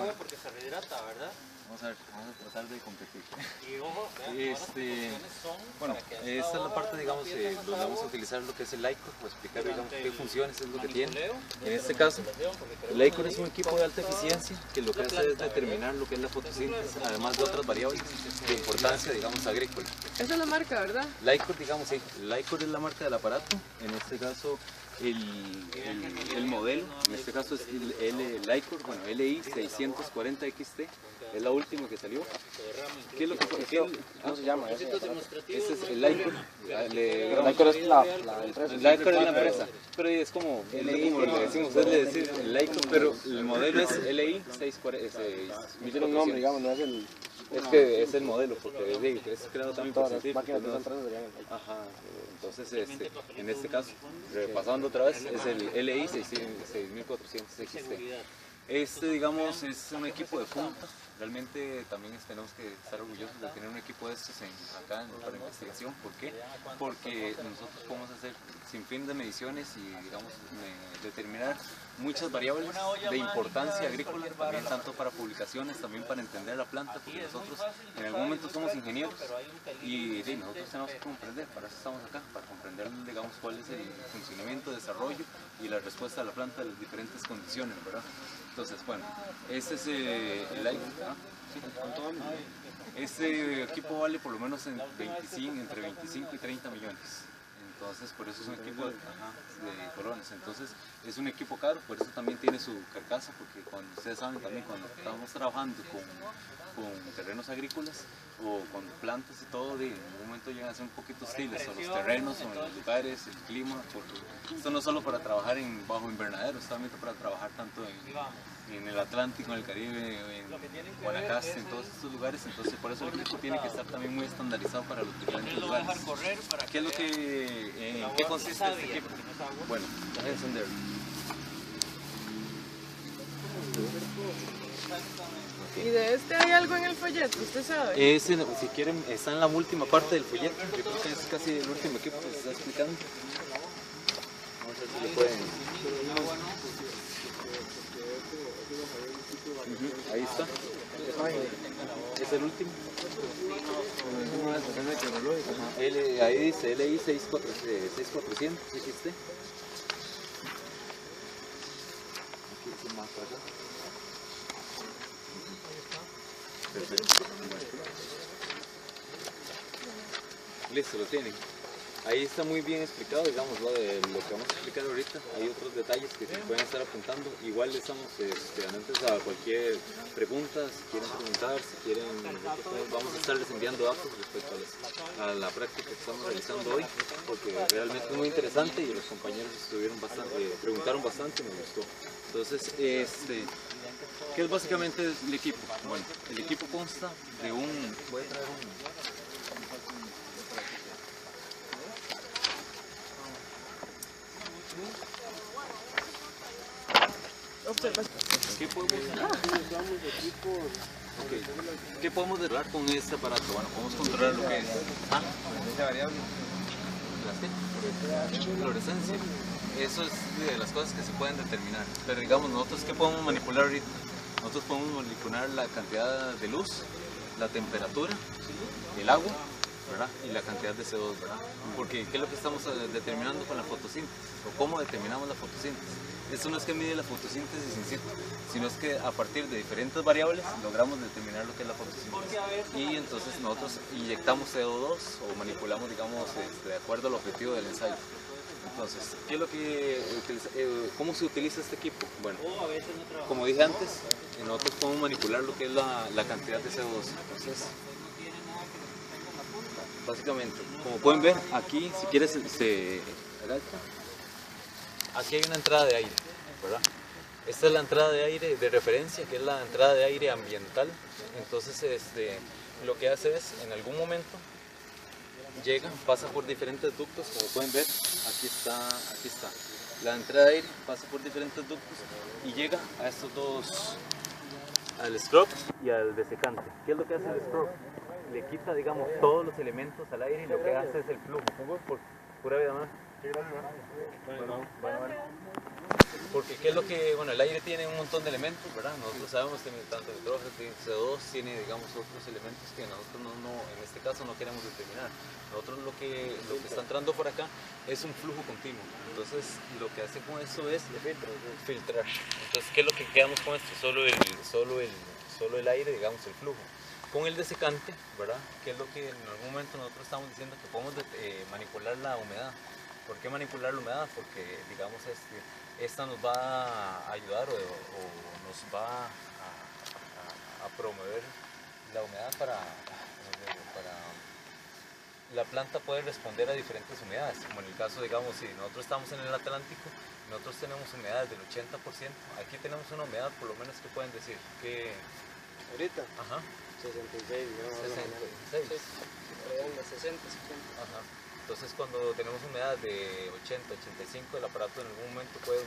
agua porque se rehidrata, ¿verdad? Vamos a ver, vamos a tratar de competir. Y ojo, vean, todas las proporciones son Bueno, para que esta es la parte, digamos, donde vamos a utilizar lo que es el Lycor, o explicar, digamos, qué funciones es lo que tiene. En este caso, el Lycor es un equipo de alta eficiencia que lo que hace es determinar lo que es la fotosíntesis, además de otras variables de importancia, digamos, agrícola. Esa es la marca, ¿verdad? Lycor, digamos, sí, Lycor es la marca del aparato, en este caso el modelo, en este caso es el Lycor, bueno, LI 640 XT, es la última que salió. ¿Qué es lo que ¿cómo se llama? Ese es el Lycor. Lycor es la empresa. Lycor es la empresa, pero es como le decimos, es decir el Lycor, pero el modelo es LI 640. Tiene un nombre, digamos, no es el... Es que es el modelo, porque es creado también por Todas las científicos, máquinas de ¿no? esa empresa serían el Lycor. Ajá, entonces en este caso, repasando otra vez, es el LI 6400 XT. Digamos, es un equipo de punta. Realmente también tenemos que estar orgullosos de tener un equipo de estos acá para investigación. ¿Por qué? Porque nosotros podemos hacer sin fin de mediciones y, digamos, determinar muchas variables de importancia agrícola, también tanto para publicaciones, también para entender la planta, porque nosotros en algún momento somos ingenieros y nosotros tenemos que comprender, para eso estamos acá, para comprender, digamos, cuál es el funcionamiento, desarrollo y la respuesta a la planta de las diferentes condiciones, ¿verdad? Entonces, bueno, este es el Lycor. Sí, este equipo vale por lo menos entre 25 y 30 millones. Entonces, por eso es un equipo de colones. Entonces, es un equipo caro, por eso también tiene su carcasa, porque cuando ustedes saben también, cuando estamos trabajando con terrenos agrícolas o con plantas y todo, en un momento llegan a ser un poquito hostiles, o los terrenos, o los lugares, el clima, porque esto no es solo para trabajar bajo invernadero, es también para trabajar tanto en el Atlántico, en el Caribe, en Guanacaste, en todos estos lugares. Entonces, por eso el equipo tiene que estar también muy estandarizado para los diferentes lugares. ¿Qué es lo que, en qué consiste este equipo? Bueno, déjame encenderlo. ¿Y de este hay algo en el folleto? ¿Usted sabe? Ese, si quieren, está en la última parte del folleto. Yo creo que es casi el último equipo que se está explicando. Vamos a ver si lo pueden. Ahí está. Es el último. Ahí dice LI 6400 XT. Aquí dice más para acá. Perfecto. Listo, lo tienen. Ahí está muy bien explicado, digamos, lo que vamos a explicar ahorita. Hay otros detalles que se pueden estar apuntando. Igual estamos atentos a cualquier pregunta, si quieren preguntar, si quieren, vamos a estarles enviando datos respecto a la práctica que estamos realizando hoy, porque realmente es muy interesante y los compañeros preguntaron bastante y me gustó. Entonces, ¿qué es básicamente el equipo? Bueno, el equipo consta de voy a traer ¿Qué podemos controlar con este aparato? Bueno, podemos controlar lo que es fluorescencia. Eso es de las cosas que se pueden determinar. Pero digamos, nosotros ¿qué podemos manipular ahorita? Nosotros podemos manipular la cantidad de luz, la temperatura, el agua, ¿verdad? Y la cantidad de CO2, ¿verdad? Porque ¿qué es lo que estamos determinando con la fotosíntesis? ¿O cómo determinamos la fotosíntesis? Esto no es que mide la fotosíntesis in situ, sino es que a partir de diferentes variables logramos determinar lo que es la fotosíntesis. Y entonces nosotros inyectamos CO2 o manipulamos, digamos, de acuerdo al objetivo del ensayo. Entonces, ¿qué es lo que ¿cómo se utiliza este equipo? Bueno, como dije antes, nosotros podemos manipular lo que es la cantidad de CO2. Entonces, básicamente, como pueden ver, aquí, si quieres, se agacha. Aquí hay una entrada de aire, ¿verdad? Esta es la entrada de aire de referencia, que es la entrada de aire ambiental. Entonces, lo que hace es, en algún momento, llega, pasa por diferentes ductos, como pueden ver, aquí está. La entrada de aire pasa por diferentes ductos y llega a estos dos, al scrub y al desecante. ¿Qué es lo que hace el scrub? Le quita, digamos, todos los elementos al aire y lo que hace es el flujo. Por pura vida más. Bueno. Porque qué es lo que, bueno, el aire tiene un montón de elementos, ¿verdad? Nosotros sabemos que tiene tanto nitrógeno, tiene CO2, tiene, digamos, otros elementos que nosotros en este caso no queremos determinar. Nosotros lo que está entrando por acá es un flujo continuo. Entonces, lo que hace con eso es filtrar. Entonces, ¿qué es lo que quedamos con esto? Solo el aire, digamos, el flujo. Con el desecante, ¿verdad? Que es lo que en algún momento nosotros estamos diciendo que podemos manipular la humedad. ¿Por qué manipular la humedad? Porque, digamos, esta nos va a ayudar o nos va a promover la humedad para la planta poder responder a diferentes humedades. Como en el caso, digamos, si nosotros estamos en el Atlántico, nosotros tenemos humedades del 80%. Aquí tenemos una humedad, por lo menos, que pueden decir que... Ahorita, Ajá. 66, ¿no? 66. Unos 60, 70. Ajá. Entonces cuando tenemos humedad de 80, 85, el aparato en algún momento puede...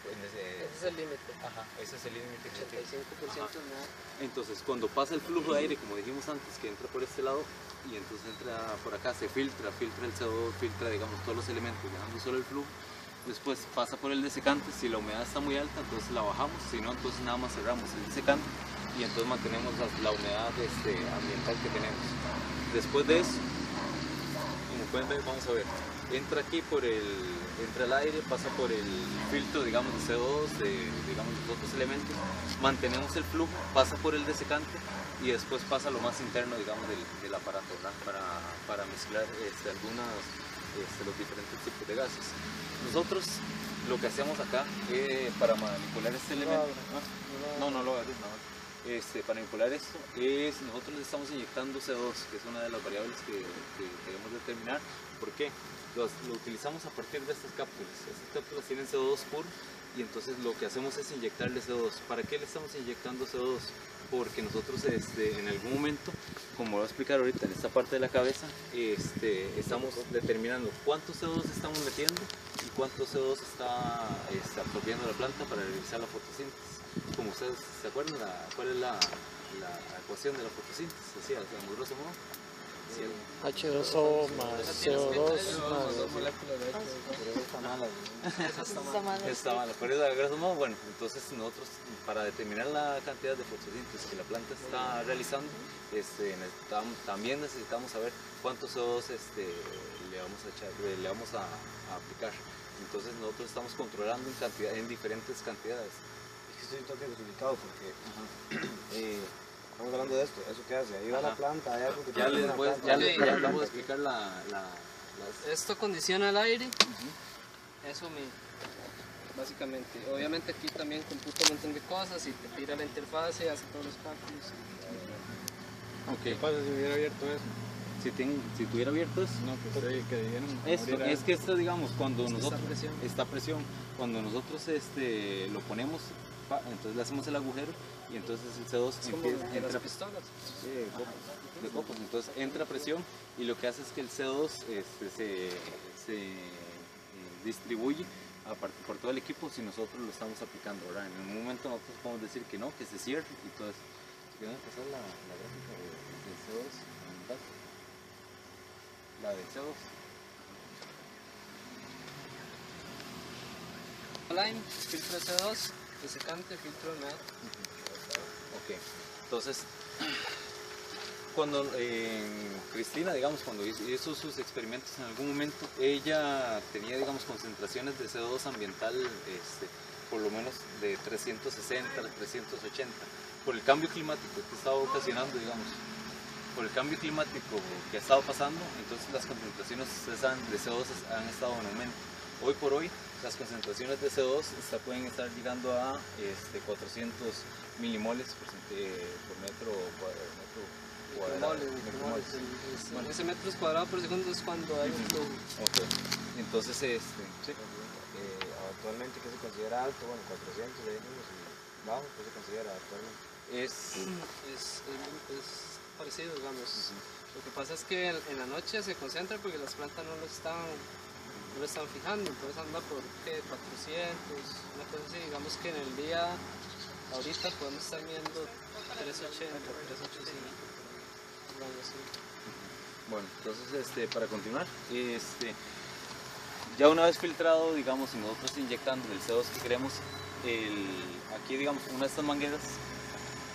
Ese es el límite. Ajá, ese es el límite. 85% de nada. Entonces cuando pasa el flujo de aire, como dijimos antes, que entra por este lado y entonces entra por acá, se filtra el CO2, filtra, digamos, todos los elementos, dejando solo el flujo. Después pasa por el desecante, si la humedad está muy alta, entonces la bajamos, si no, entonces nada más cerramos el desecante y entonces mantenemos la humedad ambiental que tenemos. Después de eso, como pueden ver, vamos a ver, entra aquí entra el aire, pasa por el filtro, digamos, de CO2, digamos, los otros elementos, mantenemos el flujo, pasa por el desecante y después pasa a lo más interno, digamos, del aparato, ¿verdad? Para mezclar los diferentes tipos de gases. Nosotros lo que hacemos acá para manipular este elemento, para manipular esto nosotros le estamos inyectando CO2, que es una de las variables que queremos determinar. ¿Por qué? Lo utilizamos a partir de estas cápsulas. Estas cápsulas tienen CO2 puro y entonces lo que hacemos es inyectarle CO2. ¿Para qué le estamos inyectando CO2? Porque nosotros en algún momento, como voy a explicar ahorita en esta parte de la cabeza, estamos determinando cuánto CO2 estamos metiendo y cuánto CO2 está absorbiendo la planta para realizar la fotosíntesis. Como ustedes se acuerdan, ¿cuál es la ecuación de la fotosíntesis? Así, a grosso modo. H2O más CO2 Está mala, pero es a grosso modo. Bueno, entonces nosotros para determinar la cantidad de fotosíntesis que la planta está realizando, también necesitamos saber cuántos CO2 le vamos a aplicar. Entonces nosotros estamos controlando en diferentes cantidades. Es que estoy un toque desubicado porque estamos hablando de esto, ¿eso qué hace? Ahí va la planta, hay algo que Ya les voy a explicar Esto condiciona el aire. Eso básicamente. Obviamente aquí también computa un montón de cosas y te tira la interfase, hace todos los cálculos. ¿Qué pasa si hubiera abierto eso? Si tuviera abierto eso. No, pues que dijeron. Es que esto, digamos, cuando nosotros... Esta presión. Esta presión, cuando nosotros lo ponemos, entonces le hacemos el agujero y entonces el CO2 Entra las pistolas. de copos, entonces entra presión y lo que hace es que el CO2 se distribuye por todo el equipo si nosotros lo estamos aplicando, ¿verdad? En un momento nosotros podemos decir que no, que se cierre y todo eso. ¿Quieren pasar la gráfica del CO2? La del CO2. Line, filtro CO2, desecante, filtro de humedad. Ok, entonces cuando Cristina, digamos, cuando hizo sus experimentos en algún momento, ella tenía, digamos, concentraciones de CO2 ambiental por lo menos de 360 a 380, por el cambio climático que estaba ocasionando, digamos, por el cambio climático que ha estado pasando, entonces las concentraciones de CO2 han estado en aumento. Hoy por hoy, las concentraciones de CO2 pueden estar llegando a 400 milimoles por metro cuadrado. Bueno, ese metros cuadrados por segundo es cuando hay un flujo. Ok, entonces actualmente, ¿qué se considera alto? Bueno, 400 de ellos y bajo, ¿qué se considera actualmente? Es parecido, digamos. Lo que pasa es que en la noche se concentra porque las plantas no lo están fijando, entonces anda por 400, una cosa así. Digamos que en el día, ahorita podemos estar viendo 380, 385, algo así. Bueno, entonces para continuar, Ya una vez filtrado, digamos, y nosotros inyectando el CO2 que queremos, aquí, digamos, una de estas mangueras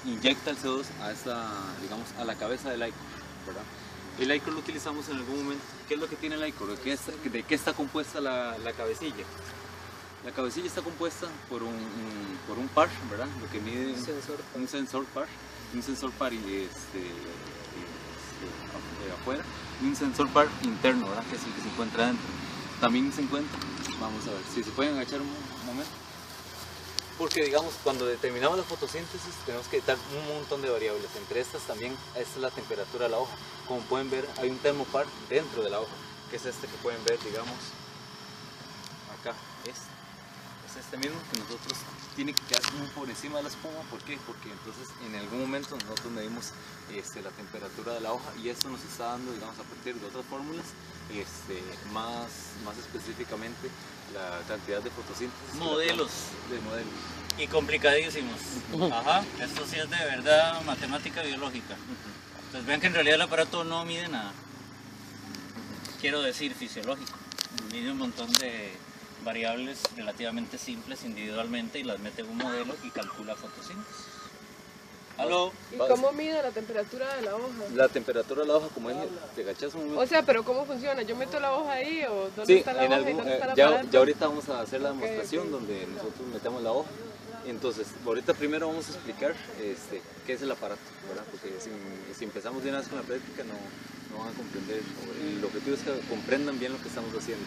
inyecta el CO2 digamos, a la cabeza del ICOR, ¿verdad? El ICOR lo utilizamos en algún momento. ¿Qué es lo que tiene el ICOR? ¿De qué está compuesta la cabecilla? La cabecilla está compuesta por un par, ¿verdad? Lo que mide un sensor par afuera, y un sensor par interno, ¿verdad? Que es el que se encuentra dentro. También se encuentra, vamos a ver, si se pueden agachar un momento. Porque digamos, cuando determinamos la fotosíntesis tenemos que editar un montón de variables. Entre estas también, esta es la temperatura de la hoja. Como pueden ver, hay un termopar dentro de la hoja, que es este que pueden ver, digamos, acá. Es este mismo que nosotros tiene que quedar muy por encima de la espuma. ¿Por qué? Porque entonces en algún momento nosotros medimos la temperatura de la hoja, y esto nos está dando, digamos, a partir de otras fórmulas, más específicamente la cantidad de fotosíntesis. Modelos. De modelos. Y complicadísimos. Ajá, esto sí es de verdad matemática biológica. Entonces vean que en realidad el aparato no mide nada. Quiero decir fisiológico. Mide un montón de variables relativamente simples individualmente y las mete en un modelo y calcula fotosíntesis. ¿Aló? ¿Y cómo mide la temperatura de la hoja? La temperatura de la hoja, como dije, te agachas un momento. O sea, pero ¿cómo funciona? ¿Yo meto la hoja ahí o dónde Sí, está la hoja y dónde está la ya aparato? ahorita vamos a hacer la demostración ok. donde nosotros metemos la hoja. Entonces, ahorita primero vamos a explicar qué es el aparato, ¿verdad? Porque si empezamos de una vez con la práctica no van a comprender. El objetivo es que comprendan bien lo que estamos haciendo.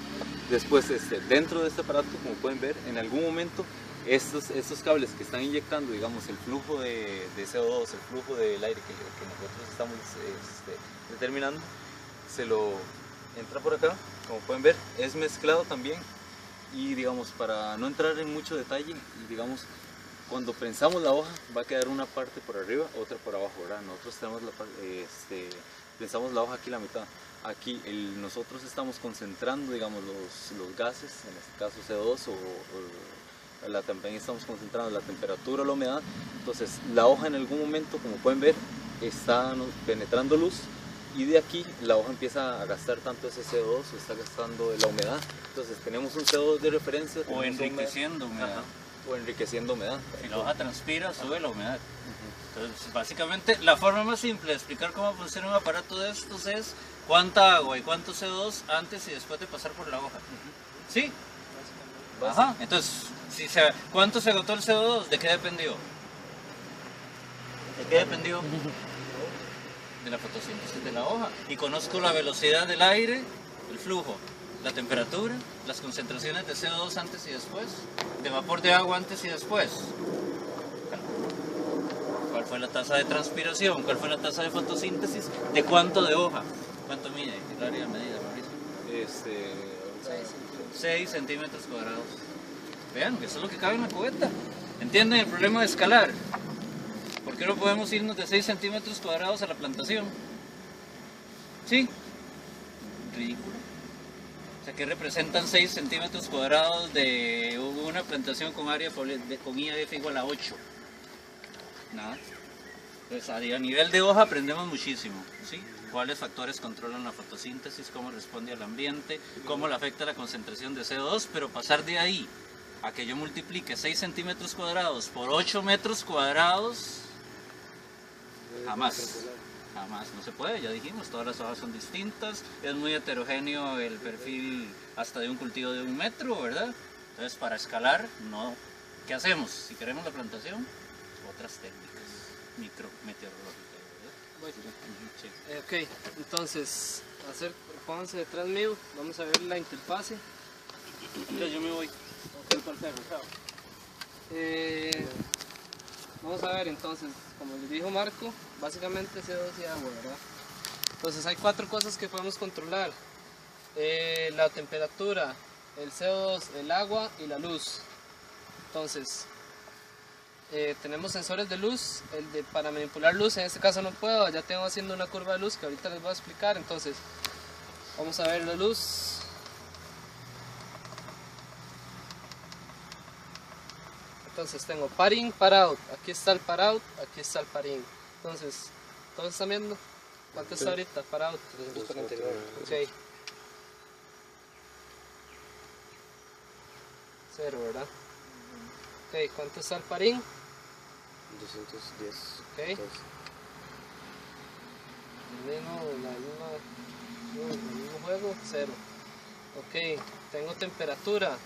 Después, dentro de este aparato, como pueden ver, en algún momento estos cables que están inyectando, digamos, el flujo de CO2, el flujo del aire que nosotros estamos determinando, se lo entra por acá, como pueden ver, es mezclado también. Y digamos, para no entrar en mucho detalle, y digamos, cuando prensamos la hoja va a quedar una parte por arriba, otra por abajo, ¿verdad? Nosotros tenemos prensamos la hoja aquí la mitad. Aquí nosotros estamos concentrando, digamos, los gases, en este caso CO2 también estamos concentrando la temperatura, la humedad. Entonces la hoja en algún momento, como pueden ver, está penetrando luz, y de aquí la hoja empieza a gastar tanto ese CO2, o está gastando la humedad. Entonces tenemos un CO2 de referencia. O enriqueciendo humedad. Ajá, o enriqueciendo humedad. Si la hoja transpira, sube la humedad. Entonces, básicamente, la forma más simple de explicar cómo funciona un aparato de estos es cuánta agua y cuánto CO2 antes y después de pasar por la hoja. ¿Sí? Ajá. Entonces, ¿cuánto se agotó el CO2? ¿De qué dependió? ¿De qué dependió? De la fotosíntesis de la hoja. Y conozco la velocidad del aire, el flujo, la temperatura, las concentraciones de CO2 antes y después, de vapor de agua antes y después. ¿Cuál fue la tasa de transpiración? ¿Cuál fue la tasa de fotosíntesis? ¿De cuánto de hoja? ¿Cuánto mide el área de medida, Mauricio? 6 centímetros cuadrados. Vean, eso es lo que cabe en la cubeta. ¿Entienden el problema de escalar? ¿Por qué no podemos irnos de 6 centímetros cuadrados a la plantación? ¿Sí? Ridículo. O sea, ¿qué representan 6 centímetros cuadrados de una plantación con área con IAF igual a 8? Nada. Pues a nivel de hoja aprendemos muchísimo, ¿sí? Cuáles factores controlan la fotosíntesis, cómo responde al ambiente, cómo le afecta la concentración de CO2, pero pasar de ahí a que yo multiplique 6 centímetros cuadrados por 8 metros cuadrados, jamás. Jamás, no se puede, ya dijimos, todas las hojas son distintas, es muy heterogéneo el perfil hasta de un cultivo de 1 metro, ¿verdad? Entonces, para escalar, no. ¿Qué hacemos? Si queremos la plantación, otras técnicas micrometeorológicas, ¿verdad? Ok, entonces, pónganse detrás mío, vamos a ver la interfase. Ya yo me voy. Vamos a ver entonces, como les dijo Marco, básicamente CO2 y agua, ¿verdad? Entonces hay 4 cosas que podemos controlar. La temperatura, el CO2, el agua y la luz. Entonces, tenemos sensores de luz, para manipular luz, en este caso no puedo, ya tengo haciendo una curva de luz que ahorita les voy a explicar. Entonces, vamos a ver la luz. Entonces tengo par-in, par-out, aquí está el par-out, aquí está el par-in. Entonces, ¿todos están viendo? ¿Cuánto está ahorita? Par-out, 349. Ok. 0, ¿verdad? Ok, ¿cuánto está el parín? 210. Ok. El mismo juego, 0. Ok, tengo temperatura.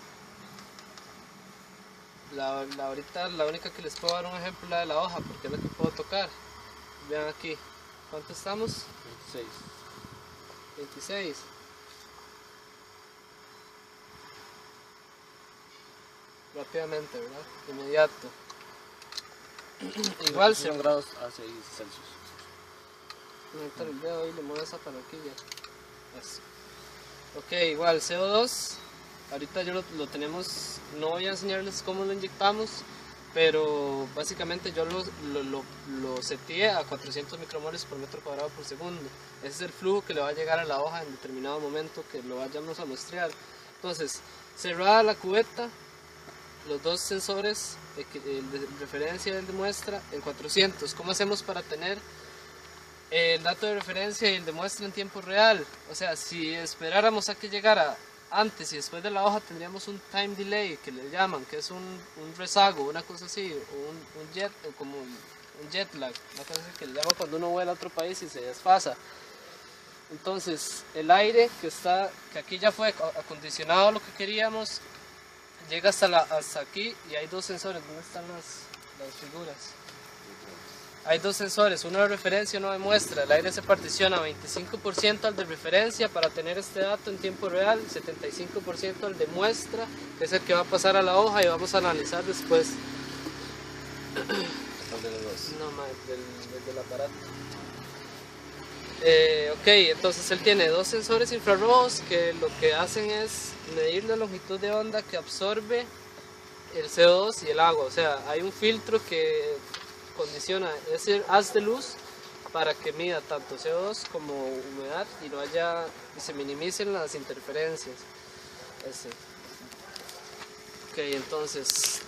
Ahorita la única que les puedo dar un ejemplo es la de la hoja, porque es la que puedo tocar. Vean aquí, ¿cuánto estamos? 26. Rápidamente, ¿verdad? Inmediato. Igual 100 grados a 6 Celsius. Ahorita el dedo y le muevo esa palaquilla. Eso. Ok, igual CO2. Ahorita yo lo tenemos. No voy a enseñarles cómo lo inyectamos, pero básicamente yo lo seteé a 400 micromoles por metro cuadrado por segundo. Ese es el flujo que le va a llegar a la hoja en determinado momento que lo vayamos a muestrear. Entonces, cerrada la cubeta, los dos sensores, el de referencia y el de muestra, en 400. ¿Cómo hacemos para tener el dato de referencia y el de muestra en tiempo real? O sea, si esperáramos a que llegara antes y después de la hoja, tendríamos un time delay, que le llaman, que es un rezago, una cosa así, como un jet lag, una cosa así que le llaman cuando uno vuela a otro país y se desfasa. Entonces, el aire que aquí ya fue acondicionado a lo que queríamos, llega hasta aquí y hay dos sensores. ¿Dónde están las figuras? Hay dos sensores, uno de referencia y uno de muestra. El aire se particiona 25% al de referencia para tener este dato en tiempo real, 75% al de muestra, que es el que va a pasar a la hoja y vamos a analizar después. No, más del aparato. Ok, entonces él tiene dos sensores infrarrojos que lo que hacen es medir la longitud de onda que absorbe el CO2 y el agua. O sea, hay un filtro que condiciona ese haz de luz para que mida tanto CO2 como humedad y se minimicen las interferencias. Ok, entonces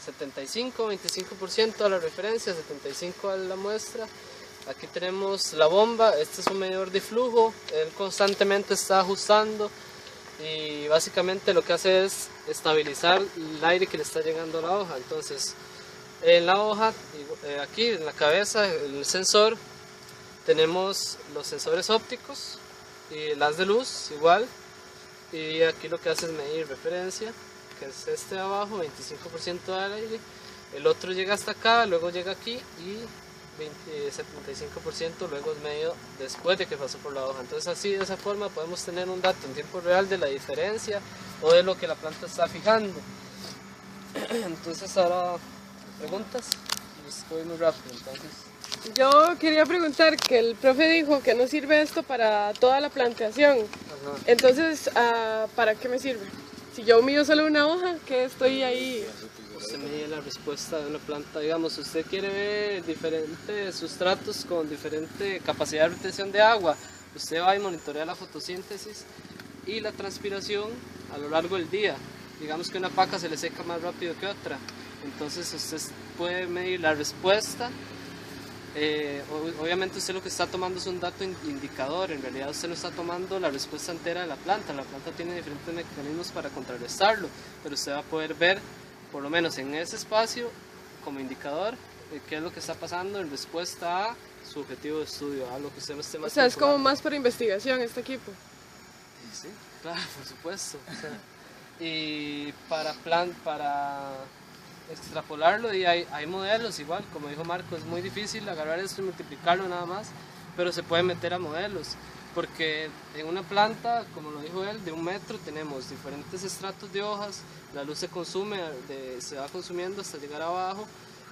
75, 25% a la referencia, 75 a la muestra. Aquí tenemos la bomba, este es un medidor de flujo, él constantemente está ajustando y básicamente lo que hace es estabilizar el aire que le está llegando a la hoja. Entonces, en la hoja, aquí en la cabeza, en el sensor, tenemos los sensores ópticos y el haz de luz igual, y aquí lo que hace es medir referencia, que es este de abajo, 25% del aire, el otro llega hasta acá, luego llega aquí y 75% luego es medido después de que pasó por la hoja. Entonces así, de esa forma podemos tener un dato en tiempo real de la diferencia o de lo que la planta está fijando. Entonces ahora, ¿preguntas? Voy muy rápido entonces. Yo quería preguntar que el profe dijo que no sirve esto para toda la plantación. Ajá. Entonces, ¿para qué me sirve? Si yo mido solo una hoja, ¿qué estoy ahí? Usted mide la respuesta de una planta, digamos, usted quiere ver diferentes sustratos con diferente capacidad de retención de agua, usted va y monitorea la fotosíntesis y la transpiración a lo largo del día. Digamos que una paca se le seca más rápido que otra, entonces usted puede medir la respuesta. Obviamente usted lo que está tomando es un dato indicador, en realidad usted no está tomando la respuesta entera de la planta tiene diferentes mecanismos para contrarrestarlo, pero usted va a poder ver, por lo menos en ese espacio, como indicador, qué es lo que está pasando en respuesta a su objetivo de estudio, a lo que usted no esté más. O sea, es como más para investigación este equipo. Sí, claro, por supuesto. O sea, y para extrapolarlo, y hay modelos igual, como dijo Marco, es muy difícil agarrar esto y multiplicarlo nada más, pero se puede meter a modelos, porque en una planta, como lo dijo él, de 1 metro tenemos diferentes estratos de hojas, la luz se consume, se va consumiendo hasta llegar abajo,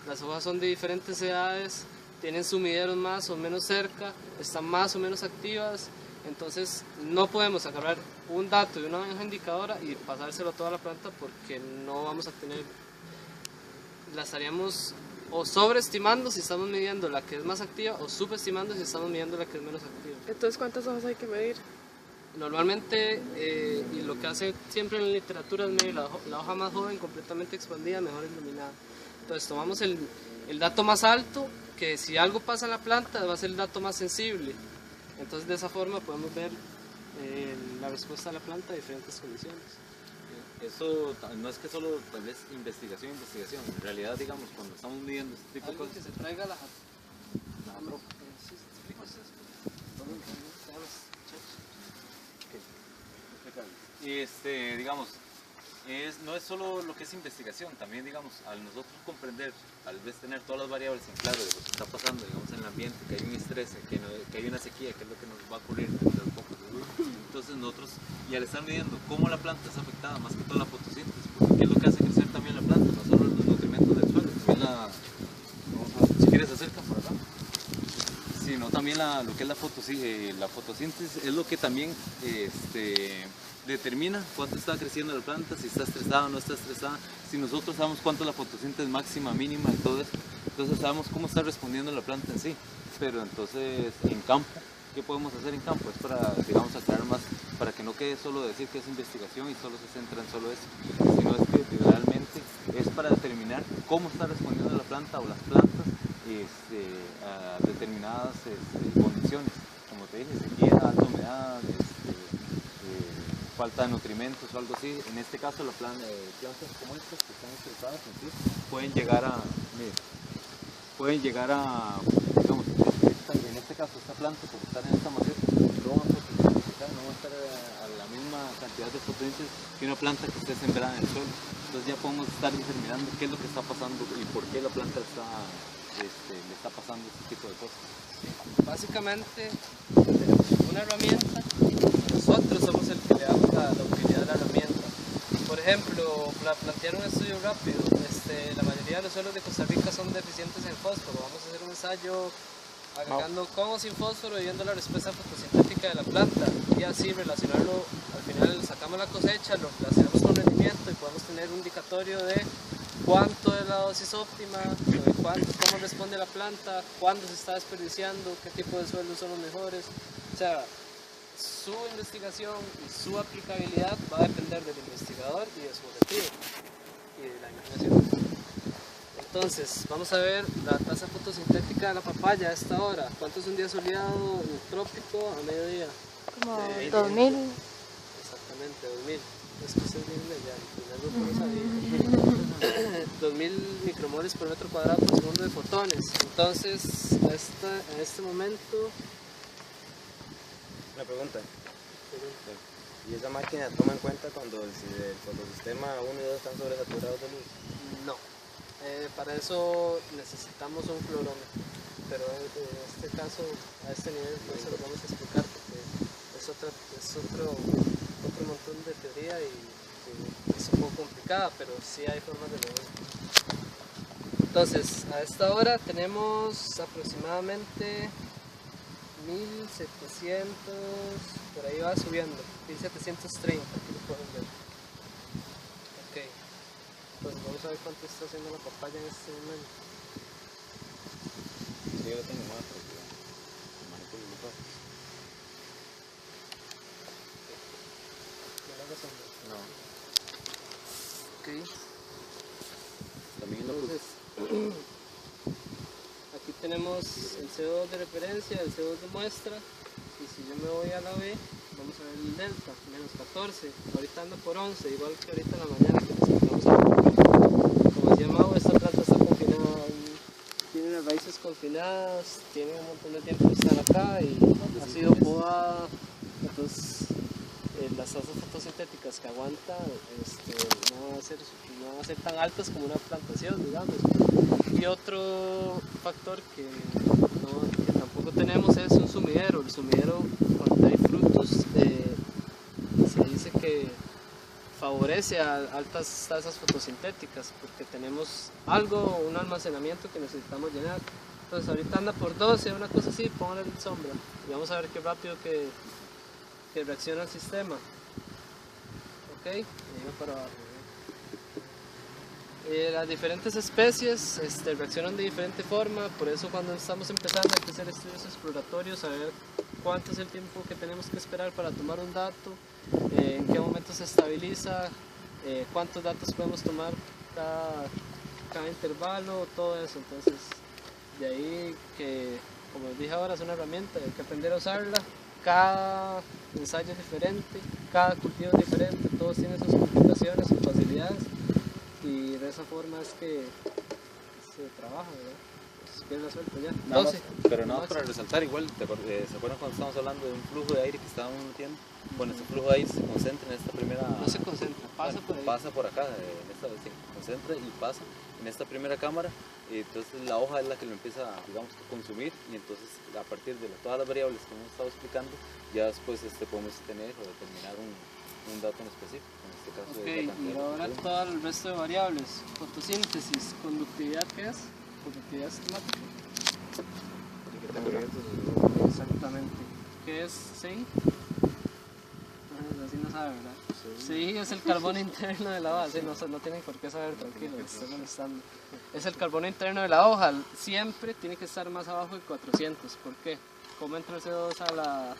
las hojas son de diferentes edades, tienen sumideros más o menos cerca, están más o menos activas, entonces no podemos agarrar un dato de una hoja indicadora y pasárselo a toda la planta porque no vamos a tener, la estaríamos o sobreestimando si estamos midiendo la que es más activa o subestimando si estamos midiendo la que es menos activa. Entonces, ¿cuántas hojas hay que medir? Normalmente, y lo que hace siempre en la literatura es medir la hoja más joven, completamente expandida, mejor iluminada. Entonces tomamos el dato más alto, que si algo pasa en la planta va a ser el dato más sensible. Entonces de esa forma podemos ver la respuesta de la planta a diferentes condiciones. eso no es que solo tal vez investigación, en realidad digamos cuando estamos midiendo este tipo de Algo cosas, que se traiga la tropa. Sí, explico eso. Y digamos, no es solo lo que es investigación, también digamos, al nosotros comprender, al vez tener todas las variables en claro de lo que está pasando, digamos, en el ambiente, que hay un estrés, que hay una sequía, que es lo que nos va a ocurrir dentro de poco. Entonces nosotros, y al estar midiendo cómo la planta es afectada, más que todo la fotosíntesis, porque qué es lo que hace crecer también la planta, no solo los nutrimentos del suelo, también si quieres acerca por acá, sino también lo que es la fotosíntesis, es lo que también determina cuánto está creciendo la planta, si está estresada o no está estresada. Si nosotros sabemos cuánto es la fotosíntesis máxima, mínima y todo eso, entonces sabemos cómo está respondiendo la planta en sí. Pero entonces en campo, ¿qué podemos hacer en campo? Es para, digamos, aclarar más, para que no quede solo decir que es investigación y solo se centra en solo eso, sino es que realmente es para determinar cómo está respondiendo la planta o las plantas a determinadas condiciones, como te dije, sequía, alta humedad, falta de nutrimentos o algo así. En este caso las plantas como estas que están estresadas en sí pueden llegar a, digamos, en este caso esta planta por estar en esta maceta no va a fotosintetizar, no va a estar a la misma cantidad de fotosíntesis que una planta que esté sembrada en el suelo. Entonces ya podemos estar determinando qué es lo que está pasando y por qué la planta le está pasando este tipo de cosas. Básicamente tenemos una herramienta y nosotros somos el que le damos la utilidad de la herramienta. Por ejemplo, para plantear un estudio rápido, la mayoría de los suelos de Costa Rica son deficientes en fósforo. Vamos a hacer un ensayo agregando con o sin fósforo y viendo la respuesta fotosintética de la planta y así relacionarlo. Al final sacamos la cosecha, lo relacionamos con rendimiento y podemos tener un indicatorio de cuánto es la dosis óptima, cómo responde la planta, cuándo se está desperdiciando, qué tipo de suelos son los mejores. O sea, su investigación y su aplicabilidad va a depender del investigador y de su objetivo y de la imaginación. Entonces, vamos a ver la tasa fotosintética de la papaya a esta hora. ¿Cuánto es un día soleado en el trópico a mediodía? Como 2000. Exactamente, 2000. Es que usted viene ya, el primer grupo no sabía. 2000 micromoles por metro cuadrado por segundo de fotones. Entonces, en este momento... Una pregunta. ¿Y esa máquina toma en cuenta cuando el fotosistema 1 y 2 están sobresaturados de luz? No. Para eso necesitamos un fluorómetro. Pero en este caso, a este nivel no se lo vamos a explicar porque es otro montón de teoría y es un poco complicada, pero sí hay formas de medir. Entonces, a esta hora tenemos aproximadamente 1700, por ahí va subiendo, 1730, aquí lo pueden ver. Ok, entonces vamos a ver cuánto está haciendo la papaya en este momento. Sí, yo lo tengo más, porque manejo los datos. No. Ok. También lo Entonces, aquí tenemos el CO2 de referencia, el CO2 de muestra, y si yo me voy a la B, vamos a ver el delta, menos 14, ahorita anda por 11, igual que ahorita en la mañana que nos encontramos a... Como decía Mau, esta planta está confinada, tiene las raíces confinadas, tiene un montón de tiempo que están acá y ha sido podada, entonces las tasas fotosintéticas que aguanta no van a ser tan altas como una plantación, digamos. Y otro factor que tampoco tenemos es un sumidero. El sumidero, cuando hay frutos, se dice que favorece a altas tasas fotosintéticas porque tenemos un almacenamiento que necesitamos llenar. Entonces ahorita anda por 12, una cosa así, póngale en sombra y vamos a ver qué rápido que reacciona el sistema. Ok, y va para abajo. Las diferentes especies reaccionan de diferente forma, por eso cuando estamos empezando hay que hacer estudios exploratorios, saber cuánto es el tiempo que tenemos que esperar para tomar un dato, en qué momento se estabiliza, cuántos datos podemos tomar cada intervalo, todo eso. Entonces, de ahí que, como les dije ahora, es una herramienta, hay que aprender a usarla cada ensayo es diferente, cada cultivo es diferente, todos tienen sus complicaciones, sus facilidades, y de esa forma es que se trabaja, ¿verdad? Pues pierde suelto ya. Nada más, 12. pero nada más para resaltar, igual, ¿se acuerdan cuando estábamos hablando de un flujo de aire que estábamos metiendo? Bueno, ese flujo de aire se concentra en esta primera... No se concentra, pasa bueno, por ahí. pasa por acá, se concentra y pasa en esta primera cámara, y entonces la hoja es la que lo empieza, digamos, a consumir, y entonces a partir de todas las variables que hemos estado explicando, ya después podemos tener o determinar un dato en específico, en este caso Ok, de la y cantidad de ahora flujo. todo el resto de variables. Fotosíntesis, conductividad, ¿qué es? Conductividad sistemática. Exactamente. ¿Qué es CI? Así no sabe, ¿verdad? CI es el carbono interno de la hoja. Sí, no tienen por qué saber, tranquilo, les estoy molestando. Es el carbono interno de la hoja. Siempre tiene que estar más abajo de 400. ¿Por qué? ¿Cómo entra el CO2 a la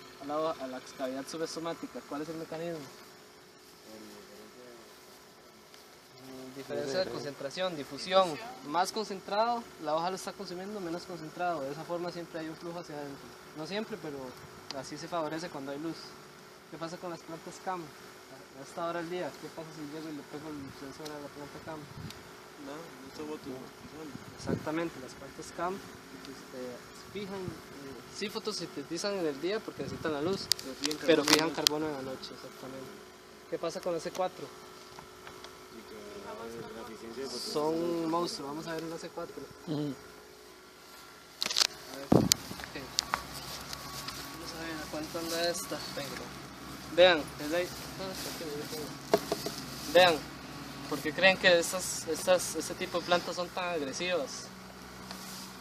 cavidad subestomática? ¿Cuál es el mecanismo? Diferencia de concentración, difusión. Más concentrado, la hoja lo está consumiendo, menos concentrado. De esa forma siempre hay un flujo hacia adentro. No siempre, pero así se favorece cuando hay luz. ¿Qué pasa con las plantas CAM? A esta hora del día, ¿qué pasa si llego y le pego el sensor a la planta CAM? Exactamente, las plantas CAM fijan, sí fotosintetizan en el día porque necesitan la luz, pero fijan carbono en la noche, exactamente. ¿Qué pasa con ese 4? Son monstruos, vamos a ver un AC4. A ver, okay. Vamos a ver a cuánto anda esta. Vean, vean, ¿por qué creen que este tipo de plantas son tan agresivas?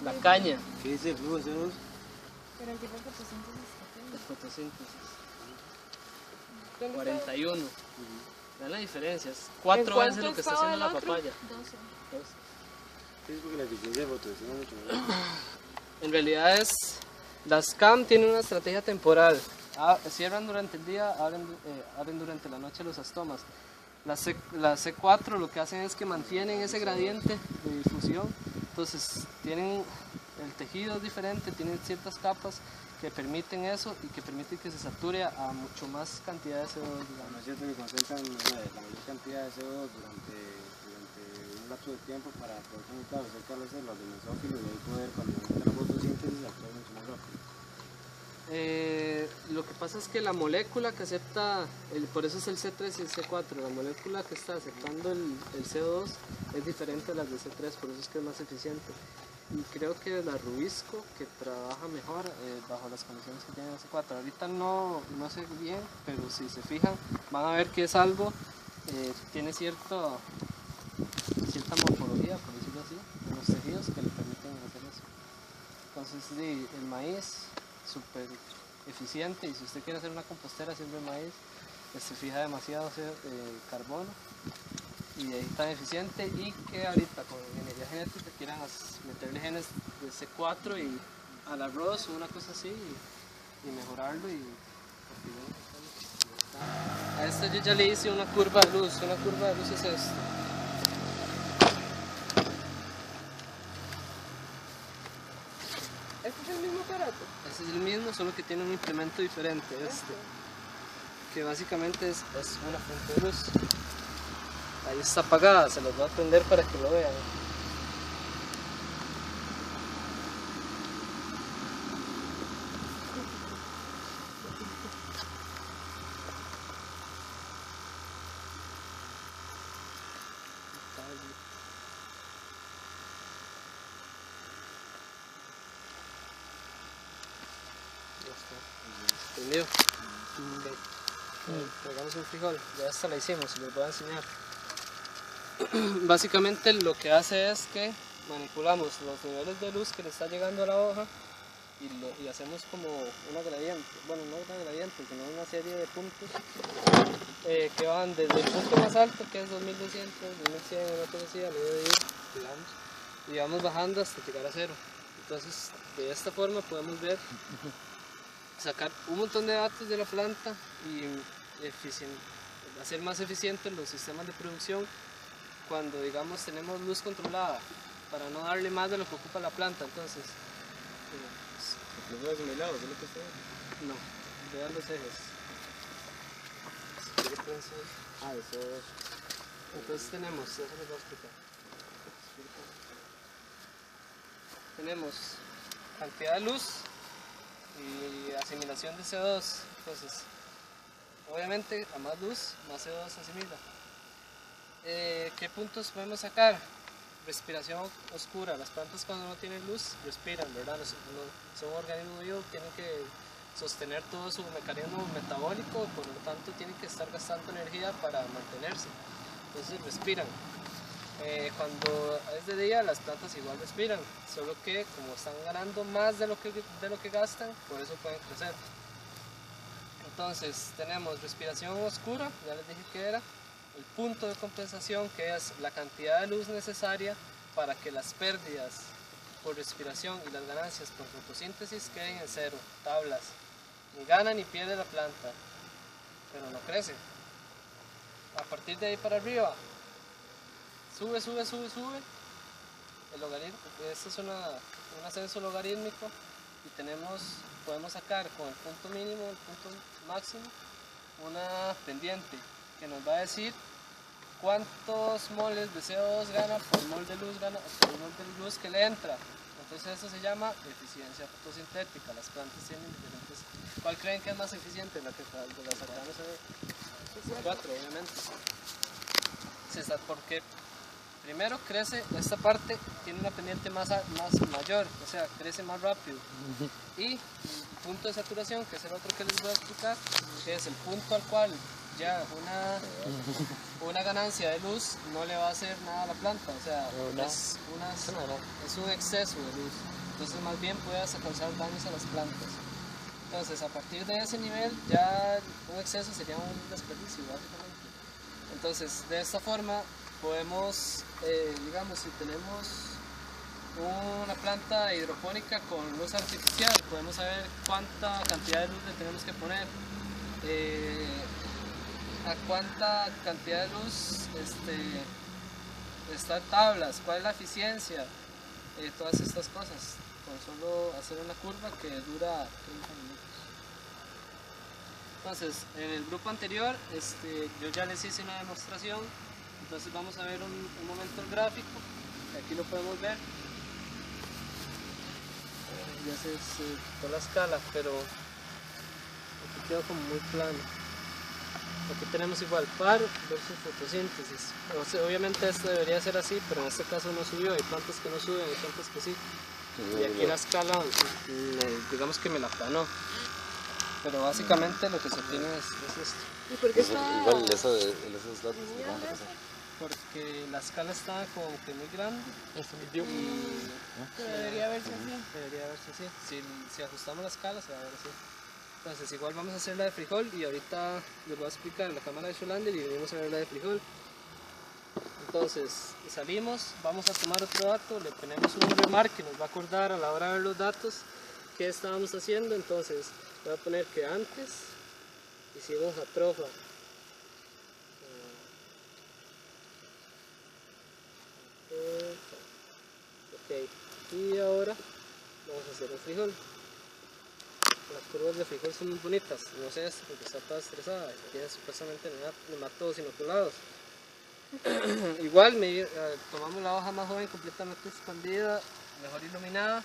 La caña. ¿Qué dice el flujo de CO2? Pero el tipo de fotosíntesis que tiene. La fotosíntesis. 41. Vean la diferencia, es 4 veces lo que está haciendo la papaya. 12. Sí, es porque la eficiencia de fotosíntesis es mucho mayor. En realidad las CAM tienen una estrategia temporal. Cierran durante el día, abren durante la noche los astomas. Las C4 lo que hacen es que mantienen ese gradiente de difusión. Entonces tienen el tejido es diferente, tienen ciertas capas que permiten eso y que permiten que se sature a mucho más cantidad de CO2. No es cierto que concentran la mayor cantidad de CO2 durante un lapso de tiempo para poder conectar cerca de las células del mesófilo y ahí poder, cuando entra la fotosíntesis, actuar mucho más rápido. Lo que pasa es que la molécula que acepta, por eso es el C3 y el C4, la molécula que está aceptando el CO2 es diferente a las de C3, por eso es que es más eficiente. Y creo que la Rubisco, que trabaja mejor bajo las condiciones que tiene el C4. Ahorita no sé bien, pero si se fijan, van a ver que es algo, tiene cierta morfología, por decirlo así, en los tejidos que le permiten hacer eso. Entonces, sí, el maíz súper eficiente, y si usted quiere hacer una compostera siempre maíz, se fija demasiado carbono y ahí tan eficiente, y que ahorita con ingeniería genética quieran meterle genes de C4 y al arroz o una cosa así y mejorarlo a esto yo ya le hice una curva de luz. Una curva de luz es esto. ¿Este es el mismo aparato? Este es el mismo, solo que tiene un implemento diferente, que básicamente es una fuente de luz. Ahí está apagada, se los voy a prender para que lo vean. ¿Entendido? Pegamos un frijol, ya esta la hicimos, les voy a enseñar. Básicamente lo que hace es que manipulamos los niveles de luz que le está llegando a la hoja y hacemos como una gradiente, bueno, no una gradiente, sino una serie de puntos que van desde el punto más alto, que es 2200, 2100, una cosa así, a mediodía, digamos, y vamos bajando hasta llegar a cero. Entonces, de esta forma podemos ver, sacar un montón de datos de la planta y hacer más eficientes los sistemas de producción cuando, digamos, tenemos luz controlada, para no darle más de lo que ocupa la planta. Entonces, ¿Los dos asimilados es lo que está? no, vean los ejes. Eso es. Entonces tenemos, eso les voy a explicar. Tenemos cantidad de luz y asimilación de CO2. Entonces, obviamente, a más luz, más CO2 se asimila. ¿Qué puntos podemos sacar? Respiración oscura. Las plantas cuando no tienen luz respiran, ¿verdad? Son organismos vivos, tienen que sostener todo su mecanismo metabólico, por lo tanto tienen que estar gastando energía para mantenerse. Entonces respiran. Cuando es de día las plantas igual respiran, solo que como están ganando más de lo que gastan, por eso pueden crecer. Entonces tenemos respiración oscura, ya les dije que era, el punto de compensación, que es la cantidad de luz necesaria para que las pérdidas por respiración y las ganancias por fotosíntesis queden en cero, tablas. Ni gana ni pierde la planta, pero no crece. A partir de ahí para arriba, sube. El logaritmo, esto es un ascenso logarítmico y podemos sacar con el punto mínimo, el punto máximo, una pendiente que nos va a decir cuántos moles de CO2 gana por mol de luz que le entra. Entonces eso se llama eficiencia fotosintética. Las plantas tienen diferentes. ¿Cuál creen que es más eficiente? La que la sacamos en 4, obviamente. Porque primero crece, esta parte tiene una pendiente más mayor, o sea, crece más rápido. Y el punto de saturación, que es el otro que les voy a explicar, que es el punto al cual ya una ganancia de luz no le va a hacer nada a la planta, o sea, es un exceso de luz, entonces más bien puede hasta causar daños a las plantas. Entonces a partir de ese nivel ya un exceso sería un desperdicio básicamente. Entonces de esta forma podemos, digamos, si tenemos una planta hidropónica con luz artificial, podemos saber cuánta cantidad de luz le tenemos que poner, a cuánta cantidad de luz está en tablas, cuál es la eficiencia, todas estas cosas, con solo hacer una curva que dura 30 minutos. Entonces, en el grupo anterior yo ya les hice una demostración, entonces vamos a ver un momento el gráfico, aquí lo podemos ver. Ya se quitó la escala, pero aquí quedó como muy plano. Aquí tenemos igual par versus fotosíntesis. O sea, obviamente esto debería ser así, pero en este caso no subió. Hay plantas que no suben, hay plantas que sí. Y aquí la escala, digamos que me la planó. Pero básicamente lo que se tiene es esto. ¿Y por qué está...? Igual esos datos. Porque la escala está como que muy grande. Pero debería verse así. Debería verse así. Si ajustamos la escala se va a ver así. Entonces igual vamos a hacer la de frijol y ahorita les voy a explicar la cámara de Scholander y venimos a ver la de frijol. Entonces salimos, vamos a tomar otro dato, le ponemos un remark que nos va a acordar a la hora de ver los datos que estábamos haciendo. Entonces voy a poner que antes hicimos atrofa. Ok, y ahora vamos a hacer un frijol. Las curvas de frijol son muy bonitas, no sé esto porque está toda estresada, tiene supuestamente nematodos inoculados. Igual tomamos la hoja más joven completamente expandida, mejor iluminada.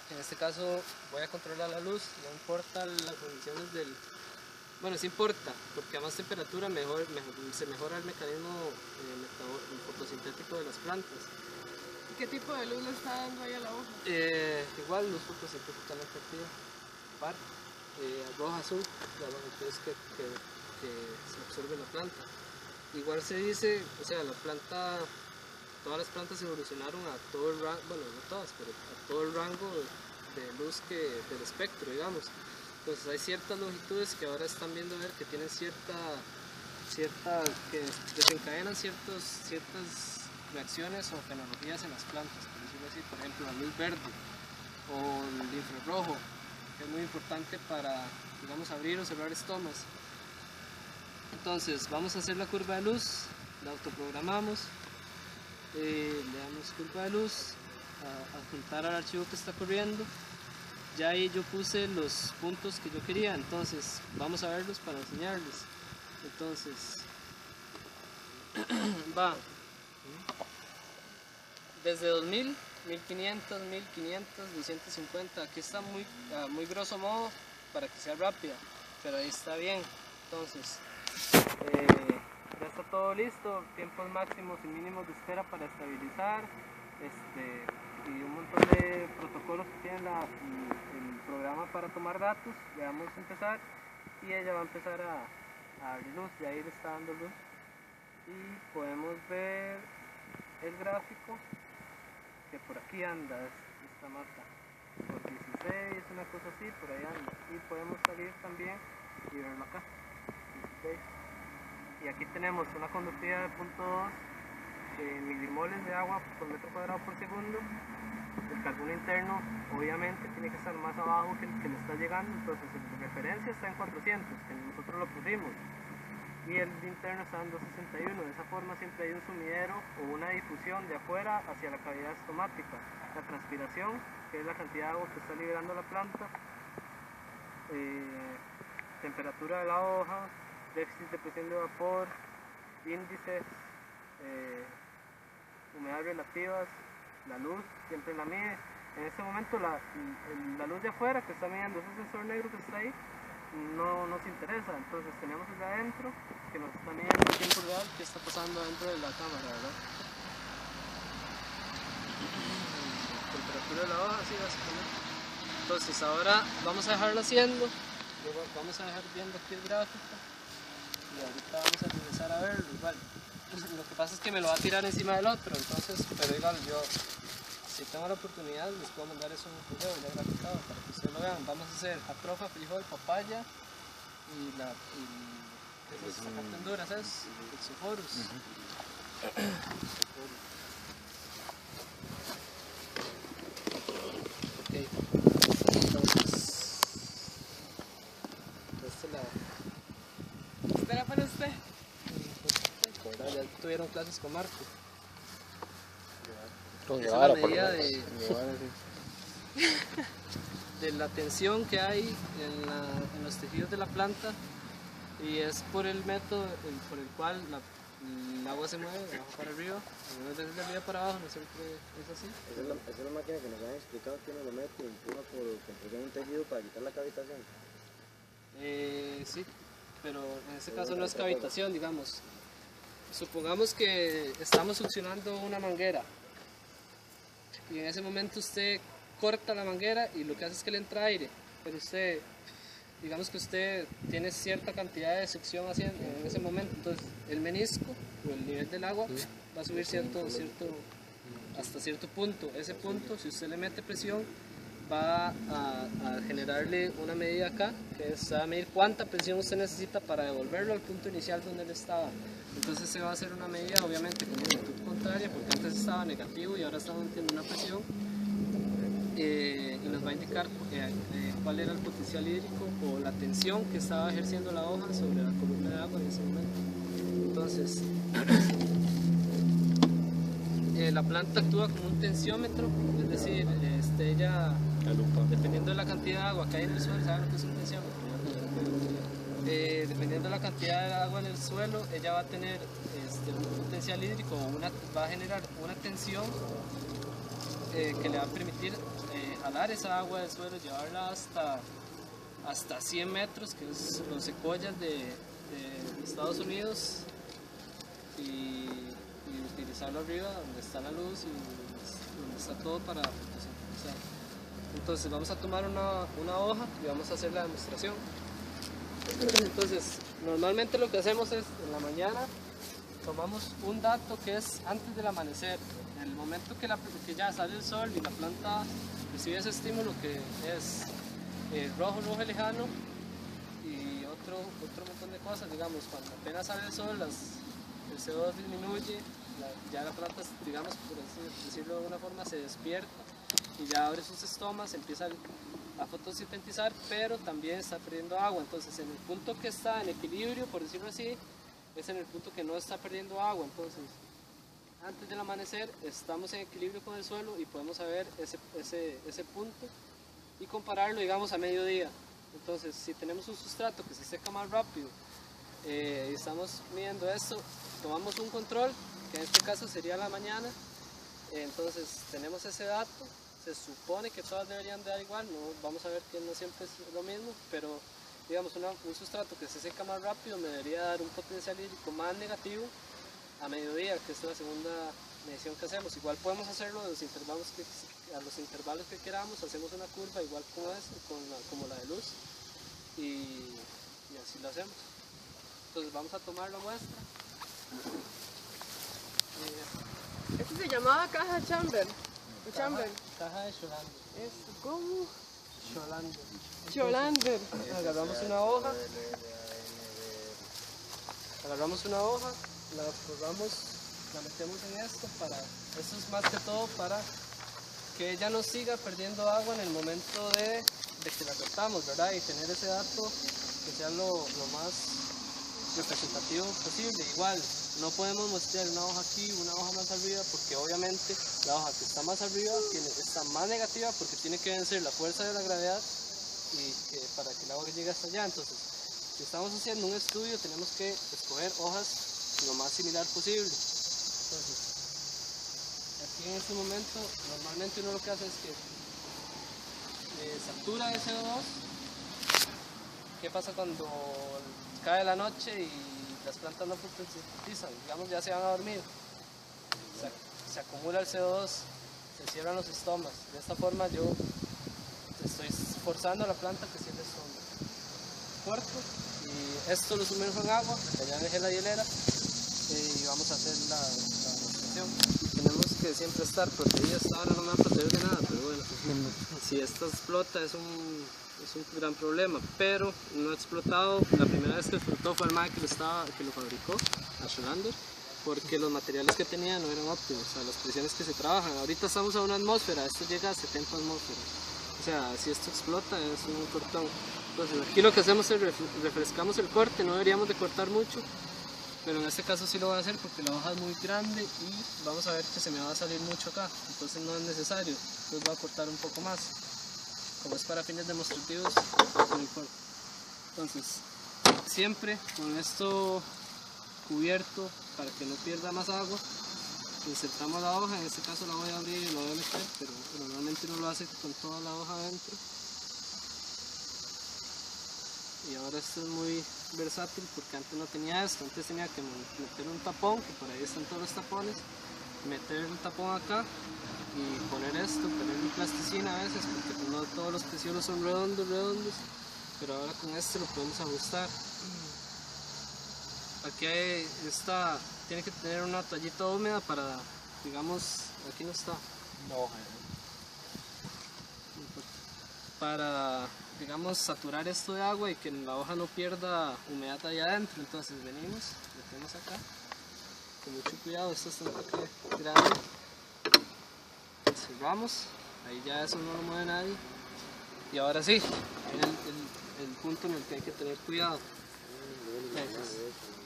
En este caso voy a controlar la luz, no importa las condiciones del... Bueno, sí importa, porque a más temperatura se mejora el mecanismo fotosintético de las plantas. ¿Y qué tipo de luz le está dando ahí a la hoja? Igual luz fotosintética activa, par, roja, azul, entonces que se absorbe la planta. Igual se dice, o sea, todas las plantas evolucionaron a todo el rango, bueno, no todas, pero a todo el rango de luz del espectro, digamos. Entonces hay ciertas longitudes que ahora están viendo ver que tienen que desencadenan ciertas reacciones o fenomenologías en las plantas, por decirlo así. Por ejemplo, la luz verde o el infrarrojo, que es muy importante para, digamos, abrir o cerrar estomas. Entonces vamos a hacer la curva de luz, la autoprogramamos, le damos curva de luz, adjuntar al archivo que está corriendo ya ahí yo puse los puntos que yo quería, entonces vamos a verlos para enseñarles. Entonces, va desde 2000, 1500, 1500, 250, aquí está muy grosso modo para que sea rápida, pero ahí está bien. Entonces, ya está todo listo, tiempos máximos y mínimos de espera para estabilizar, y un montón de protocolos que tiene el programa para tomar datos. Ya vamos a empezar y ella va a empezar a dar luz, ya ahí le está dando luz y podemos ver el gráfico que por aquí anda esta mata, por 16, una cosa así, por ahí anda, y podemos salir también y verlo acá, 16. Y aquí tenemos una conductividad de 0.2 milimoles de agua por metro cuadrado por segundo. El carbono interno obviamente tiene que estar más abajo que el que le está llegando, entonces el de referencia está en 400, que nosotros lo pusimos, y el interno está en 261. De esa forma siempre hay un sumidero o una difusión de afuera hacia la cavidad estomática. La transpiración, que es la cantidad de agua que está liberando la planta, temperatura de la hoja, déficit de presión de vapor, índices, humedades relativas, la luz, siempre la mide. En este momento la luz de afuera que está midiendo ese sensor negro que está ahí no nos interesa, entonces tenemos el de adentro que nos está midiendo en tiempo real qué está pasando dentro de la cámara, ¿verdad? Temperatura de la hoja, así básicamente. Entonces ahora vamos a dejarlo haciendo, luego vamos a dejar viendo aquí el gráfico y ahorita vamos a regresar a verlo igual. Lo que pasa es que me lo va a tirar encima del otro, entonces, pero igual yo, si tengo la oportunidad, les puedo mandar eso en un video ya graficado para que ustedes lo vean. Vamos a hacer atrofa, frijol, papaya y ¿qué es esta carta en duras? Es Ixophorus. Ok, entonces, esta es la... ¿Esta era para usted? Ya tuvieron clases con Marco. Con Esa Guevara, es la por lo medida menos. de la tensión que hay en los tejidos de la planta, y es por el método por el cual el agua se mueve de abajo para arriba, algunas veces de arriba para abajo, no siempre es así. Esa es la máquina que nos han explicado que uno lo mete y empuja por compresión un tejido para quitar la cavitación. Sí, pero en este caso no es cavitación, digamos. Supongamos que estamos succionando una manguera y en ese momento usted corta la manguera y lo que hace es que le entra aire, pero usted, digamos que usted tiene cierta cantidad de succión haciendo en ese momento, entonces el menisco o el nivel del agua va a subir hasta cierto punto. Ese punto, si usted le mete presión, va a generarle una medida acá, que es a medir cuánta presión usted necesita para devolverlo al punto inicial donde él estaba. Entonces se va a hacer una medida obviamente con magnitud contraria, porque antes estaba negativo y ahora está manteniendo una presión, y nos va a indicar cuál era el potencial hídrico o la tensión que estaba ejerciendo la hoja sobre la columna de agua en ese momento. Entonces la planta actúa como un tensiómetro, es decir, ella, dependiendo de la cantidad de agua que hay en el suelo, ¿saben lo que es un tensiómetro? Dependiendo de la cantidad de agua en el suelo, ella va a tener un potencial hídrico, va a generar una tensión que le va a permitir jalar esa agua del suelo, llevarla hasta 100 metros, que es los sequoias de Estados Unidos, y utilizarlo arriba donde está la luz y donde está todo para fotosintetizar. Entonces vamos a tomar una hoja y vamos a hacer la demostración. Entonces normalmente lo que hacemos es en la mañana tomamos un dato que es antes del amanecer, en el momento que ya sale el sol y la planta recibe ese estímulo que es rojo lejano y otro montón de cosas, digamos, cuando apenas sale el sol el CO2 disminuye, ya la planta, digamos, por así decirlo de alguna forma, se despierta y ya abre sus estomas, empieza a fotosintetizar, pero también está perdiendo agua. Entonces en el punto que está en equilibrio, por decirlo así, es en el punto que no está perdiendo agua. Entonces antes del amanecer estamos en equilibrio con el suelo y podemos saber ese punto, y compararlo, digamos, a mediodía. Entonces, si tenemos un sustrato que se seca más rápido y estamos midiendo esto, tomamos un control, que en este caso sería la mañana, entonces tenemos ese dato, se supone que todas deberían de dar igual, no, vamos a ver que no siempre es lo mismo, pero digamos un sustrato que se seca más rápido me debería dar un potencial hídrico más negativo a mediodía, que es la segunda medición que hacemos. Igual podemos hacerlo a los intervalos que queramos, hacemos una curva igual como esta, como la de luz, y así lo hacemos. Entonces vamos a tomar la muestra. Esto se llamaba caja chamber. Chamber. Caja de Scholander. ¿Cómo? Scholander. Scholander. Agarramos una hoja. Agarramos una hoja, la forramos, la metemos en esto. Esto es más que todo para que ella no siga perdiendo agua en el momento de que la cortamos, ¿verdad? Y tener ese dato que sea lo más representativo posible. Igual, no podemos mostrar una hoja aquí, una hoja más arriba, porque obviamente la hoja que está más arriba está más negativa porque tiene que vencer la fuerza de la gravedad para que el agua llegue hasta allá. Entonces, si estamos haciendo un estudio, tenemos que escoger hojas lo más similar posible. Entonces, aquí en este momento, normalmente uno lo que hace es que satura el CO2. ¿Qué pasa cuando cae la noche y las plantas no fotosintetizan? Digamos, ya se van a dormir. Se acumula el CO2, se cierran los estomas. De esta forma yo estoy forzando a la planta que cierre su cuerpo. Y esto lo sumerjo en agua, allá dejé la hielera y vamos a hacer la demostración. Tenemos que siempre estar protegidos. Ahora no me va a proteger de nada, pero bueno, si esto explota es un gran problema, pero no ha explotado. La primera vez que explotó fue el MAE que lo fabricó, a Scholander, porque los materiales que tenía no eran óptimos, a las presiones que se trabajan. Ahorita estamos a una atmósfera, esto llega a 70 atmósferas, o sea, si esto explota es un cortón. Entonces aquí lo que hacemos es refrescamos el corte, no deberíamos de cortar mucho, pero en este caso sí lo voy a hacer porque la hoja es muy grande y vamos a ver que se me va a salir mucho acá, entonces no es necesario, entonces voy a cortar un poco más. Como es para fines demostrativos, no importa. Entonces, siempre con esto cubierto para que no pierda más agua, insertamos la hoja. En este caso la voy a abrir y la voy a meter, pero normalmente uno lo hace con toda la hoja adentro. Y ahora esto es muy versátil porque antes no tenía esto, antes tenía que meter un tapón, que por ahí están todos los tapones, meter el tapón acá y poner esto, ponerle plasticina a veces, porque no todos los peciolos son redondos, pero ahora con este lo podemos ajustar. Aquí tiene que tener una toallita húmeda para, digamos, aquí no está, para, digamos, saturar esto de agua y que la hoja no pierda humedad allá adentro. Entonces venimos, metemos acá, con mucho cuidado, esto está un toque grande. Cerramos, ahí ya eso no lo mueve nadie. Y ahora sí, el punto en el que hay que tener cuidado. Entonces,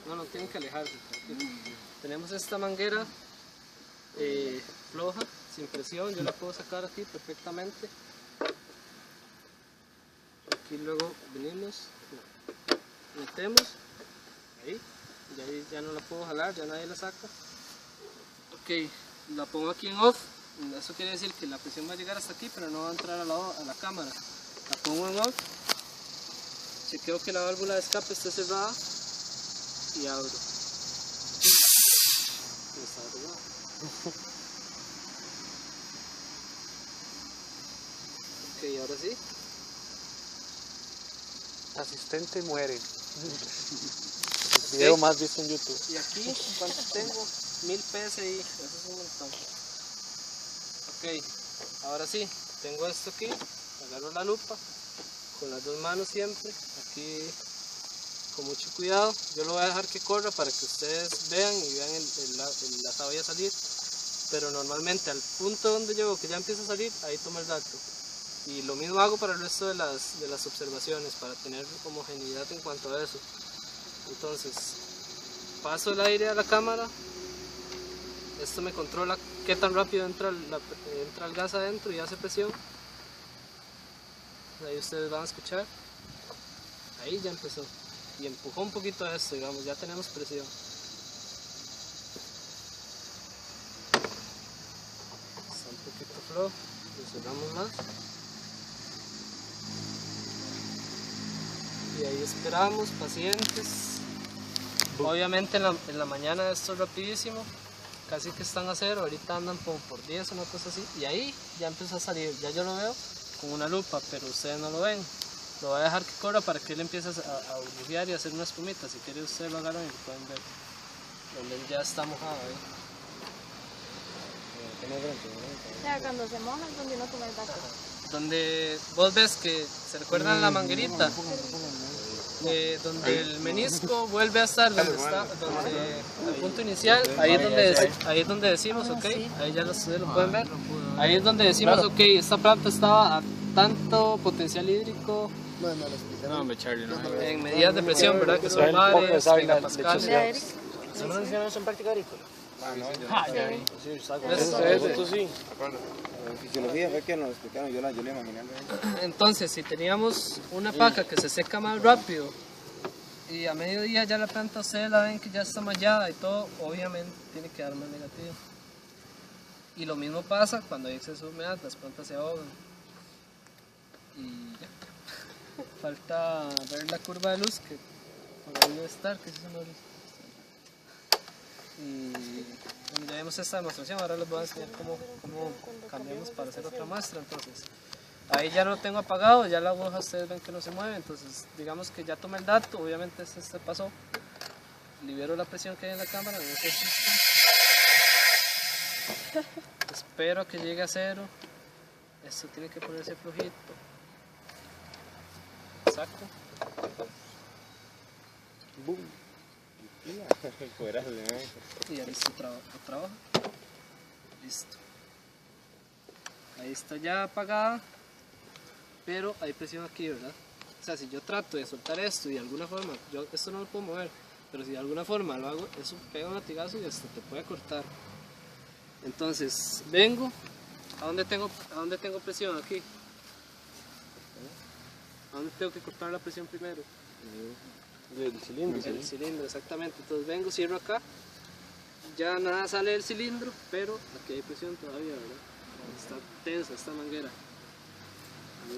no tienen que alejarse. Tenemos esta manguera floja, sin presión, yo la puedo sacar aquí perfectamente. Aquí luego venimos, metemos, ahí, y ahí ya no la puedo jalar, ya nadie la saca. Ok, la pongo aquí en off. Eso quiere decir que la presión va a llegar hasta aquí, pero no va a entrar a la cámara. La pongo en off, chequeo que la válvula de escape esté cerrada y abro. Está cerrada. Ok, ahora sí. Asistente muere. El video más visto en YouTube. Y aquí, ¿cuánto tengo? 1000 PSI, eso es un montón. Ok, ahora sí, tengo esto aquí, agarro la lupa, con las dos manos siempre, aquí con mucho cuidado. Yo lo voy a dejar que corra para que ustedes vean y vean la savia salir, pero normalmente al punto donde llego que ya empieza a salir, ahí tomo el dato. Y lo mismo hago para el resto de las observaciones, para tener homogeneidad en cuanto a eso. Entonces, paso el aire a la cámara. Esto me controla qué tan rápido entra el gas adentro y hace presión. ahí ustedes van a escuchar. Ahí ya empezó. Y empujó un poquito esto, digamos, ya tenemos presión. Está un poquito flojo, lo cerramos más. Y ahí esperamos, pacientes. Obviamente en la mañana esto es rapidísimo, casi que están a cero, ahorita andan como por 10 o una cosa así. Y ahí ya empezó a salir, ya yo lo veo con una lupa, pero ustedes no lo ven. Lo voy a dejar que corra para que él empiece a burbujear y a hacer una espumita. Si quieren ustedes lo agarran y lo pueden ver. Donde él ya está mojado ahí. O sea, cuando se moja es donde uno toma el vaso. Donde vos ves que, ¿se recuerdan la manguerita? Donde el menisco vuelve a estar donde está, donde el punto inicial, ahí es donde decimos, ok, ahí ya ustedes lo pueden ver. Ahí es donde decimos, ok, esta planta estaba a tanto potencial hídrico. No, hombre, Charlie, no. En medidas de presión, ¿verdad? Que son mares, megapascales. ¿No mencionamos en práctica agrícola? Eso sí. En fisiología fue que nos explicaron, yo le imaginé. Entonces, si teníamos una paca que se seca más rápido y a mediodía ya la planta ustedes la ven que ya está mallada y todo, obviamente tiene que dar más negativo. Y lo mismo pasa cuando hay exceso de humedad, las plantas se ahogan. Y ya. Falta ver la curva de luz que por ahí debe estar, que es una luz. Y bueno, ya vimos esta demostración, ahora les voy a enseñar cómo cambiamos para hacer otra muestra. Entonces, ahí ya lo tengo apagado, ya la aguja ustedes ven que no se mueve, entonces digamos que ya tomé el dato, obviamente este pasó, libero la presión que hay en la cámara, no sé si espero a que llegue a cero, esto tiene que ponerse flojito, saco. Boom. Y ya listo, trabajo. Listo. Ahí está ya apagada, pero hay presión aquí, ¿verdad? O sea, si yo trato de soltar esto y de alguna forma, esto no lo puedo mover, pero si de alguna forma lo hago, eso pega un latigazo y hasta te puede cortar. Entonces, vengo, ¿a dónde tengo presión? Aquí. ¿A dónde tengo que cortar la presión primero? Del cilindro. El cilindro, exactamente. Entonces vengo, cierro acá, ya nada sale del cilindro, pero aquí hay presión todavía, ¿verdad? Está tensa esta manguera.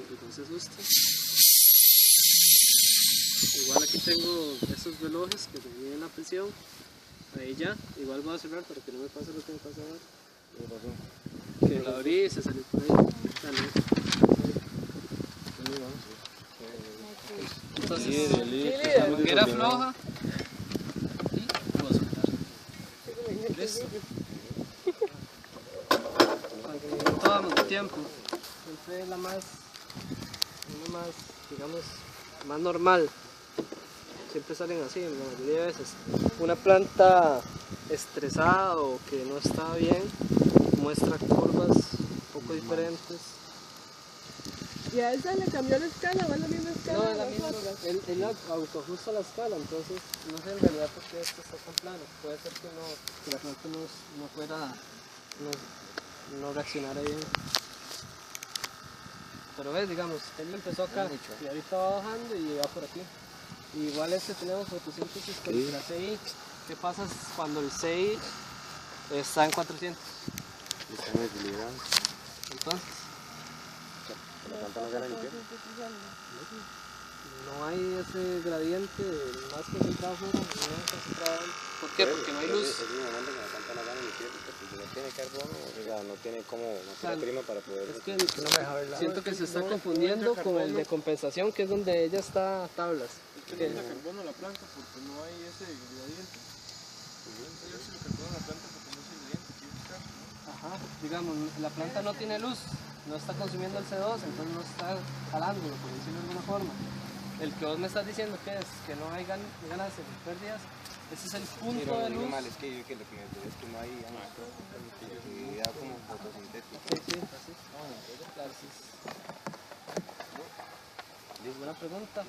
Entonces justo. Igual aquí tengo esos relojes que me miden la presión. Ahí ya, igual voy a cerrar para que no me pase lo que me pasa ahora. Que la abrí y se salió por ahí. Entonces, la manguera floja y puedo soltar. ¿Listo? Todo vamos de tiempo. Siempre es la más, digamos, más normal. Siempre salen así, la mayoría de veces. Una planta estresada o que no está bien muestra curvas un poco diferentes. ¿Y a esa le cambió la escala o es la misma escala? No, de es la las misma. otras? Él autoajusta la escala, entonces no sé en realidad por qué esto está tan plano. Puede ser que la planta no fuera, no reaccionara bien. Pero ves, digamos, él empezó acá y ahorita va bajando y va por aquí. Y igual tenemos fotosíntesis con la CI. ¿Qué pasa cuando el CI está en 400? Están equilibrados. Entonces, La planta no gana ni pie. no hay ese gradiente más concentrado fuera, no más concentrado adentro. ¿Por qué? Porque no hay luz. Es un momento que la planta no gana ni pie, porque si no tiene carbono, o sea, no tiene como materia prima para poder... Es que siento que se está confundiendo con el de compensación, que es donde ella está a tablas. ¿Qué le echa carbono a la planta? Porque no hay ese gradiente. Yo se le carbono a la planta porque no es el gradiente que buscar. Ajá, digamos, la planta no tiene luz, no está consumiendo el CO2, entonces no está jalándolo, por decirlo de alguna forma. El que vos me estás diciendo que es que no hay ganancias ni pérdidas, ese es el punto de luz. Es que yo que lo que me digo es que no hay actividad como fotosintética. Sí, así. Claro, sí. ¿Buena pregunta?